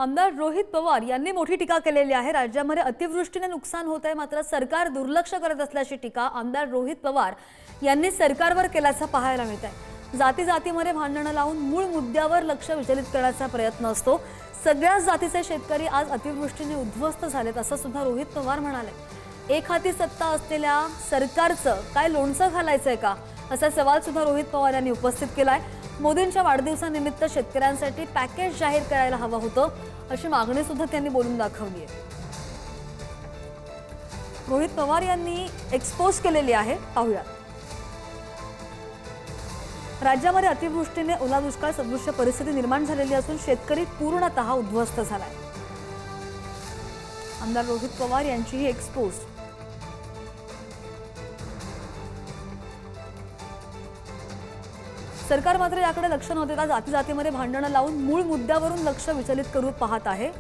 आमदार रोहित पवार यांनी मोठी टीका केलेली आहे। राज्यामध्ये अतिवृष्टीने नुकसान होत आहे, मात्र सरकार दुर्लक्ष करत असल्याची टीका आमदार रोहित पवार यांनी सरकारवर केल्याचं पाहायला मिळत आहे। जाती-जातीमध्ये भांडणं लावून मूळ मुद्द्यावर लक्ष विचलित करण्याचा प्रयत्न असतो। सगळ्याच जातीचे शेतकरी आज अतिवृष्टीने उद्ध्वस्त झालेत असं सुद्धा रोहित पवार म्हणाले। एक हाती सत्ता असलेल्या सरकारचं काय लोणचं घालायचंय का असा सवाल सुद्धा रोहित पवार यांनी उपस्थित केलाय। मोदींच्या वाढदिवसानिमित्त शेतकऱ्यांसाठी पॅकेज जाहीर करायला हवं होतं अशी मागणी सुद्धा त्यांनी बोलून दाखवली आहे। रोहित पवार यांनी एक्सपोज केलेली आहे, पाहूया। राज्यामध्ये अतिवृष्टीने ओला दुष्काळ सदृश परिस्थिती निर्माण झालेली असून शेतकरी पूर्णतः उद्ध्वस्त झालाय। आमदार रोहित पवार यांची ही एक्सपोज। सरकार मात्र याकडे लक्ष न देता जाती-जातीमध्ये भांडणं लावून मूळ मुद्द्यावरून लक्ष विचलित करू पाहत आहे।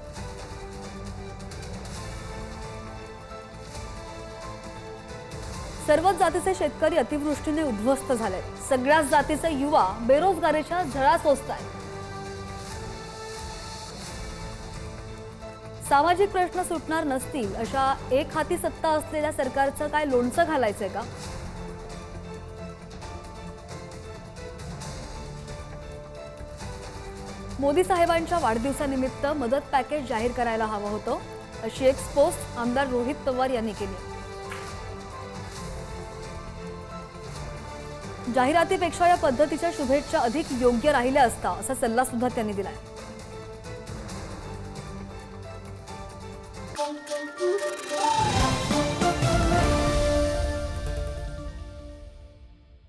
सर्वच जातीचे शेतकरी अतिवृष्टीने उद्ध्वस्त झाले। सगळ्याच जातीचे युवा बेरोजगारीच्या झळा सोसतायत। सामाजिक प्रश्न सुटणार नसतील अशा एक हाती सत्ता असलेल्या सरकारचं काय लोणचं घालायचंय का? मोदी साहेबांच्या वाढदिवसानिमित्त मदत पॅकेज जाहीर करायला हवं होतं अशी एक पोस्ट आमदार रोहित पवार यांनी केली। जाहिरातीपेक्षा या पद्धतीच्या शुभेच्छा अधिक योग्य राहिल्या असता असा सल्ला सुद्धा त्यांनी दिलाय।